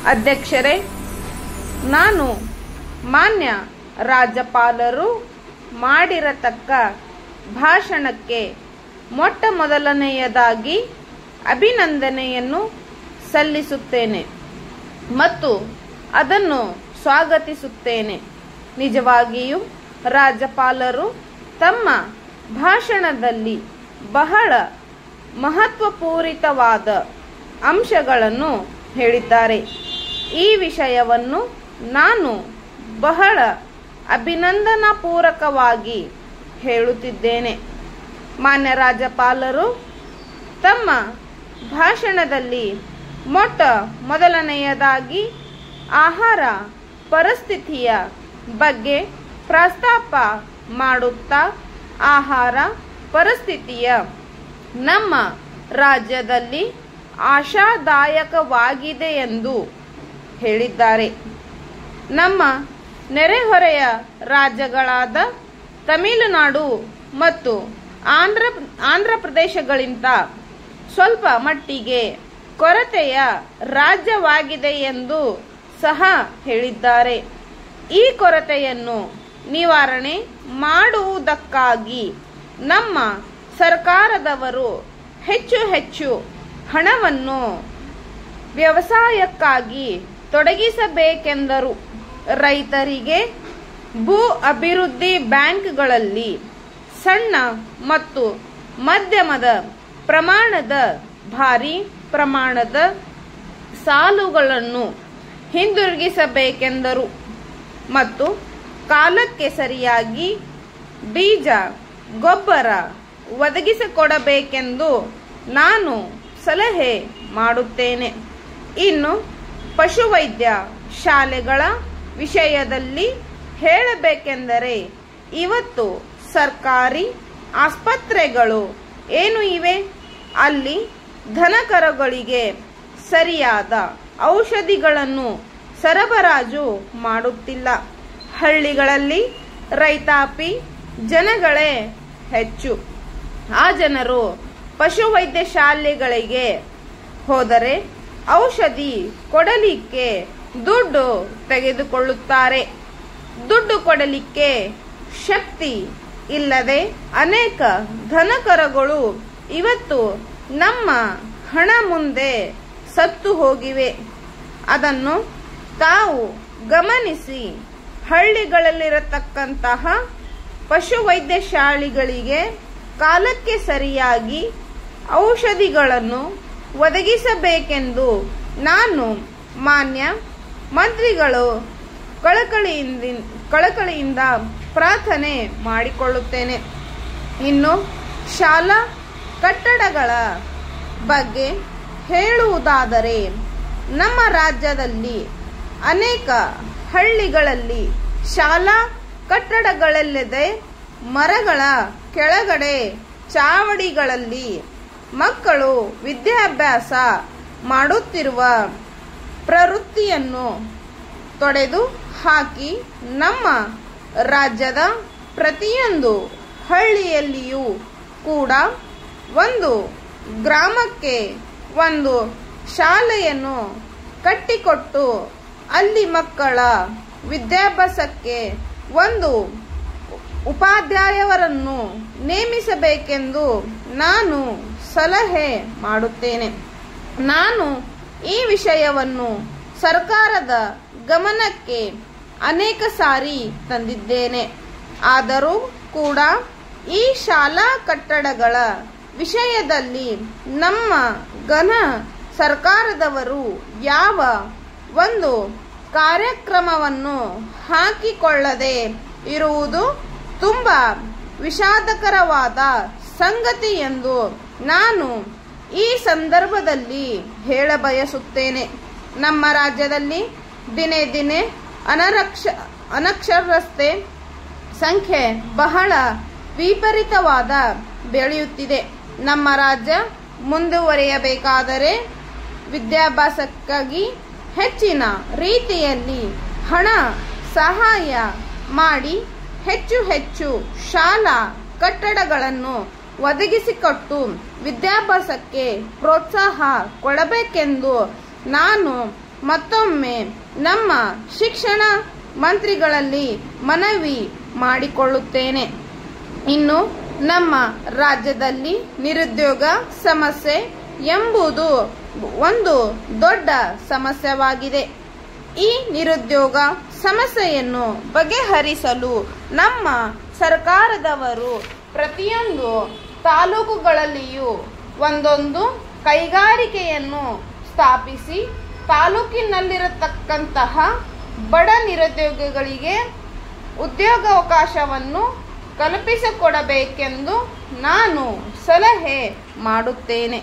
ಅಧ್ಯಕ್ಷರೇ, ನಾನು ಮಾನ್ಯ ರಾಜ್ಯಪಾಲರು ಮಾಡಿರತಕ್ಕ ಭಾಷಣಕ್ಕೆ ಮೊಟ್ಟ ಮೊದಲನೆಯದಾಗಿ ಅಭಿನಂದನೆಯನ್ನು ಸಲ್ಲಿಸುತ್ತೇನೆ ಮತ್ತು ಅದನ್ನು ಸ್ವಾಗತಿಸುತ್ತೇನೆ. ನಿಜವಾಗಿಯೂ ರಾಜ್ಯಪಾಲರು ತಮ್ಮ ಭಾಷಣದಲ್ಲಿ ಬಹಳ ಮಹತ್ವಪೂರಿತವಾದ ಅಂಶಗಳನ್ನು ಹೇಳಿದ್ದಾರೆ. ಈ ವಿಷಯವನ್ನು ನಾನು ಬಹಳ ಅಭಿನಂದನಾಪೂರ್ವಕವಾಗಿ ಹೇಳುತ್ತಿದ್ದೇನೆ. ಮಾನ್ಯ ರಾಜ್ಯಪಾಲರು ತಮ್ಮ ಭಾಷಣದಲ್ಲಿ ಮೊಟ್ಟ ಮೊದಲನೆಯದಾಗಿ ಆಹಾರ ಪರಿಸ್ಥಿತಿಯ ಬಗ್ಗೆ ಪ್ರಸ್ತಾಪ ಮಾಡುತ್ತಾ ಆಹಾರ ಪರಿಸ್ಥಿತಿಯ ನಮ್ಮ ರಾಜ್ಯದಲ್ಲಿ ಆಶಾದಾಯಕವಾಗಿದೆ ಎಂದು ಹೇಳಿದ್ದಾರೆ. ನಮ್ಮ ನೆರೆಹೊರೆಯ ರಾಜ್ಯಗಳಾದ ತಮಿಳುನಾಡು ಮತ್ತು ಆಂಧ್ರ ಪ್ರದೇಶಗಳಿಂದ ಸ್ವಲ್ಪ ಮಟ್ಟಿಗೆ ಕೊರತೆಯ ರಾಜ್ಯವಾಗಿದೆ ಎಂದು ಸಹ ಹೇಳಿದ್ದಾರೆ. ಈ ಕೊರತೆಯನ್ನು ನಿವಾರಣೆ ಮಾಡುವುದಕ್ಕಾಗಿ ನಮ್ಮ ಸರ್ಕಾರದವರು ಹೆಚ್ಚು ಹಣವನ್ನು ವ್ಯವಸಾಯಕ್ಕಾಗಿ ತೊಡಗಿಸಬೇಕೆಂದರು. ರೈತರಿಗೆ ಭೂ ಅಭಿವೃದ್ಧಿ ಬ್ಯಾಂಕ್ಗಳಲ್ಲಿ ಸಣ್ಣ ಮತ್ತು ಮಧ್ಯಮದ ಪ್ರಮಾಣದ ಭಾರಿ ಪ್ರಮಾಣದ ಸಾಲುಗಳನ್ನು ಹಿಂದಿರುಗಿಸಬೇಕೆಂದರು ಮತ್ತು ಕಾಲಕ್ಕೆ ಸರಿಯಾಗಿ ಬೀಜ ಗೊಬ್ಬರ ಒದಗಿಸಿಕೊಡಬೇಕೆಂದು ನಾನು ಸಲಹೆ ಮಾಡುತ್ತೇನೆ. ಇನ್ನು ಪಶುವೈದ್ಯ ಶಾಲೆಗಳ ವಿಷಯದಲ್ಲಿ ಹೇಳಬೇಕೆಂದರೆ, ಇವತ್ತು ಸರ್ಕಾರಿ ಆಸ್ಪತ್ರೆಗಳು ಏನು ಇವೆ, ಅಲ್ಲಿ ದನಕರುಗಳಿಗೆ ಸರಿಯಾದ ಔಷಧಿಗಳನ್ನು ಸರಬರಾಜು ಮಾಡುತ್ತಿಲ್ಲ. ಹಳ್ಳಿಗಳಲ್ಲಿ ರೈತಾಪಿ ಜನಗಳೇ ಹೆಚ್ಚು. ಆ ಜನರು ಪಶುವೈದ್ಯ ಶಾಲೆಗಳಿಗೆ ಹೋದರೆ ಔಷಧಿ ಕೊಡಲಿಕ್ಕೆ ದುಡ್ಡು ತೆಗೆದುಕೊಳ್ಳುತ್ತಾರೆ. ದುಡ್ಡು ಕೊಡಲಿಕ್ಕೆ ಶಕ್ತಿ ಇಲ್ಲದೆ ಅನೇಕ ದನಕರುಗಳು ಇವತ್ತು ನಮ್ಮ ಹಣ ಮುಂದೆ ಸತ್ತು ಹೋಗಿವೆ. ಅದನ್ನು ತಾವು ಗಮನಿಸಿ ಹಳ್ಳಿಗಳಲ್ಲಿರತಕ್ಕಂತಹ ಪಶುವೈದ್ಯ ಶಾಲೆಗಳಿಗೆ ಕಾಲಕ್ಕೆ ಸರಿಯಾಗಿ ಔಷಧಿಗಳನ್ನು ಒದಗಿಸಬೇಕೆಂದು ನಾನು ಮಾನ್ಯ ಮಂತ್ರಿಗಳು ಕಳಕಳಿಯಿಂದ ಪ್ರಾರ್ಥನೆ ಮಾಡಿಕೊಳ್ಳುತ್ತೇನೆ. ಇನ್ನು ಶಾಲಾ ಕಟ್ಟಡಗಳ ಬಗ್ಗೆ ಹೇಳುವುದಾದರೆ, ನಮ್ಮ ರಾಜ್ಯದಲ್ಲಿ ಅನೇಕ ಹಳ್ಳಿಗಳಲ್ಲಿ ಶಾಲಾ ಕಟ್ಟಡಗಳಿಲ್ಲದೆ ಮರಗಳ ಕೆಳಗಡೆ ಚಾವಡಿಗಳಲ್ಲಿ ಮಕ್ಕಳು ವಿದ್ಯಾಭ್ಯಾಸ ಮಾಡುತ್ತಿರುವ ಪ್ರವೃತ್ತಿಯನ್ನು ತೊಡೆದು ಹಾಕಿ ನಮ್ಮ ರಾಜ್ಯದ ಪ್ರತಿಯೊಂದು ಹಳ್ಳಿಯಲ್ಲಿಯೂ ಕೂಡ ಒಂದು ಗ್ರಾಮಕ್ಕೆ ಒಂದು ಶಾಲೆಯನ್ನು ಕಟ್ಟಿಕೊಟ್ಟು ಅಲ್ಲಿ ಮಕ್ಕಳ ವಿದ್ಯಾಭ್ಯಾಸಕ್ಕೆ ಒಂದು ಉಪಾಧ್ಯಾಯರನ್ನು ನೇಮಿಸಬೇಕೆಂದು ನಾನು ಸಲಹೆ ಮಾಡುತ್ತೇನೆ. ನಾನು ಈ ವಿಷಯವನ್ನು ಸರ್ಕಾರದ ಗಮನಕ್ಕೆ ಅನೇಕ ಸಾರಿ ತಂದಿದ್ದೇನೆ. ಆದರೂ ಕೂಡ ಈ ಶಾಲಾ ಕಟ್ಟಡಗಳ ವಿಷಯದಲ್ಲಿ ನಮ್ಮ ಸರ್ಕಾರದವರು ಯಾವ ಒಂದು ಕಾರ್ಯಕ್ರಮವನ್ನು ಹಾಕಿಕೊಳ್ಳದೆ ಇರುವುದು ತುಂಬಾ ವಿಷಾದಕರವಾದ ಸಂಗತಿ ಎಂದು ನಾನು ಈ ಸಂದರ್ಭದಲ್ಲಿ ಹೇಳಬಯಸುತ್ತೇನೆ. ನಮ್ಮ ರಾಜ್ಯದಲ್ಲಿ ದಿನೇ ದಿನೇ ಅನಕ್ಷರಸ್ಥ ಸಂಖ್ಯೆ ಬಹಳ ವಿಪರೀತವಾದ ಬೆಳೆಯುತ್ತಿದೆ. ನಮ್ಮ ರಾಜ್ಯ ಮುಂದುವರಿಯಬೇಕಾದರೆ ವಿದ್ಯಾಭ್ಯಾಸಕ್ಕಾಗಿ ಹೆಚ್ಚಿನ ರೀತಿಯಲ್ಲಿ ಹಣ ಸಹಾಯ ಮಾಡಿ ಹೆಚ್ಚು ಶಾಲಾ ಕಟ್ಟಡಗಳನ್ನು ಒದಗಿಸಿಕೊಟ್ಟು ವಿದ್ಯಾಭ್ಯಾಸಕ್ಕೆ ಪ್ರೋತ್ಸಾಹ ಕೊಡಬೇಕೆಂದು ನಾನು ಮತ್ತೊಮ್ಮೆ ನಮ್ಮ ಶಿಕ್ಷಣ ಮಂತ್ರಿಗಳಲ್ಲಿ ಮನವಿ ಮಾಡಿಕೊಳ್ಳುತ್ತೇನೆ. ಇನ್ನು ನಮ್ಮ ರಾಜ್ಯದಲ್ಲಿ ನಿರುದ್ಯೋಗ ಸಮಸ್ಯೆ ಎಂಬುದು ಒಂದು ದೊಡ್ಡ ಸಮಸ್ಯೆಯಾಗಿದೆ. ಈ ನಿರುದ್ಯೋಗ ಸಮಸ್ಯೆಯನ್ನು ಬಗೆಹರಿಸಲು ನಮ್ಮ ಸರ್ಕಾರದವರು ಪ್ರತಿಯೊಂದು ತಾಲೂಕುಗಳಲ್ಲಿಯೂ ಒಂದೊಂದು ಕೈಗಾರಿಕೆಯನ್ನು ಸ್ಥಾಪಿಸಿ ತಾಲೂಕಿನಲ್ಲಿರತಕ್ಕಂತಹ ಬಡ ನಿರುದ್ಯೋಗಿಗಳಿಗೆ ಉದ್ಯೋಗಾವಕಾಶವನ್ನು ಕಲ್ಪಿಸಿಕೊಡಬೇಕೆಂದು ನಾನು ಸಲಹೆ ಮಾಡುತ್ತೇನೆ.